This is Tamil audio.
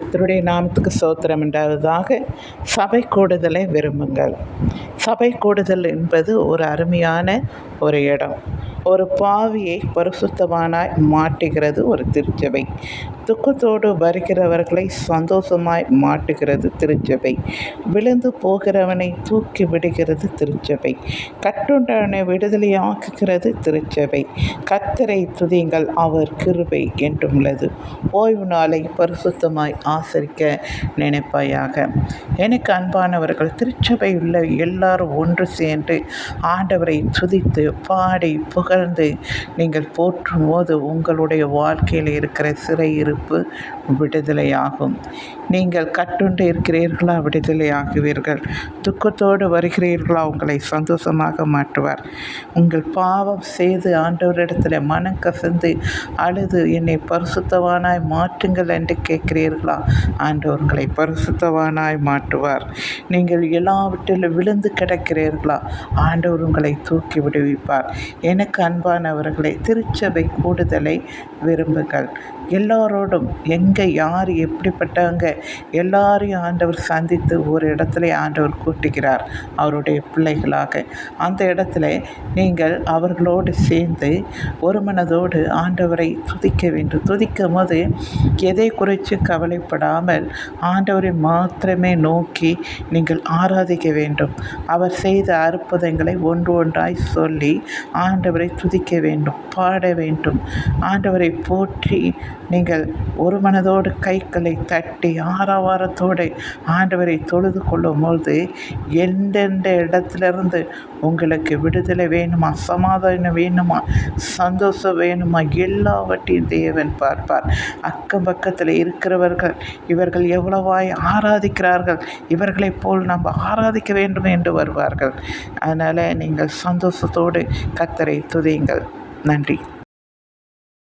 கர்த்தருடைய நாமத்துக்கு ஸ்தோத்திரம் உண்டாவதாக. சபை கூடுதலை விரும்புங்கள். சபை கூடுதல் என்பது ஒரு அருமையான ஒரு இடம். ஒரு பாவியை பரிசுத்தவானாய் மாட்டுகிறது ஒரு திருச்சபை. துக்கத்தோடு வருகிறவர்களை சந்தோஷமாய் மாட்டுகிறது திருச்சபை. விழுந்து போகிறவனை தூக்கி விடுகிறது திருச்சபை. கட்டுண்டவனை விடுதலையாக்குகிறது திருச்சபை. கர்த்தரை துதியுங்கள், அவர் கிருபை என்றும் உள்ளது. ஓய்வு நாளை பரிசுத்தமாய் ஆசரிக்க நினைப்பாயாக. எனக்கு அன்பானவர்கள், திருச்சபை உள்ள எல்லாரும் ஒன்று சேர்ந்து ஆண்டவரை துதித்து பாடி புகழ்ந்து நீங்கள் போற்றும் போது உங்களுடைய வாழ்க்கையில் இருக்கிற சிறையிருப்பு விடுதலையாகும். நீங்கள் கட்டுண்டு இருக்கிறீர்களா, விடுதலையாகுவீர்கள். துக்கத்தோடு வருகிறீர்களா, உங்களை சந்தோஷமாக மாற்றுவார். உங்கள் பாவம் செய்து ஆண்டவரிடத்தில் மனம் கசந்து அழுது என்னை பரிசுத்தவானாய் மாற்றுங்கள் என்று கேட்கிறீர்களா, ஆண்டவர் உங்களை பரிசுத்தவானாய் மாற்றுவார். நீங்கள் எல்லாவற்றிலும் விழுந்து கிடக்கிறீர்களா, ஆண்டவர் உங்களை தூக்கி விடுவிப்பார். எனக்கு அன்பானவர்களை, திருச்சபை கூடுதலை விரும்புங்கள். எல்லோரோடும் எங்கே யார் எப்படிப்பட்டவங்க எல்லாரையும் ஆண்டவர் சந்தித்து ஒரு இடத்துல ஆண்டவர் கூட்டுகிறார் அவருடைய பிள்ளைகளாக. அந்த இடத்துல நீங்கள் அவர்களோடு சேர்ந்து ஒரு மனதோடு ஆண்டவரை துதிக்க வேண்டும். துதிக்கும் போது எதை குறித்து கவலைப்படாமல் ஆண்டவரை மாத்திரமே நோக்கி நீங்கள் ஆராதிக்க வேண்டும். அவர் செய்த அற்புதங்களை ஒன்று ஒன்றாய் சொல்லி ஆண்டவரை துதிக்க வேண்டும், பாட வேண்டும். ஆண்டவரை போற்றி நீங்கள் ஒரு மனதோடு கைகளை தட்டி ஆரவாரத்தோடு ஆண்டவரை தொழுது கொள்ளும் போது எந்தெந்த இடத்துலேருந்து உங்களுக்கு விடுதலை வேணுமா, சமாதானம் வேணுமா, சந்தோஷம் வேணுமா, எல்லாவற்றையும் தேவன் பார்ப்பார். அக்கம் பக்கத்தில் இருக்கிறவர்கள் இவர்கள் எவ்வளவாய் ஆராதிக்கிறார்கள், இவர்களைப் போல் நம்ம ஆராதிக்க வேண்டும் என்று வருவார்கள். அதனால் நீங்கள் சந்தோஷத்தோடு கர்த்தரை துதியுங்கள். நன்றி.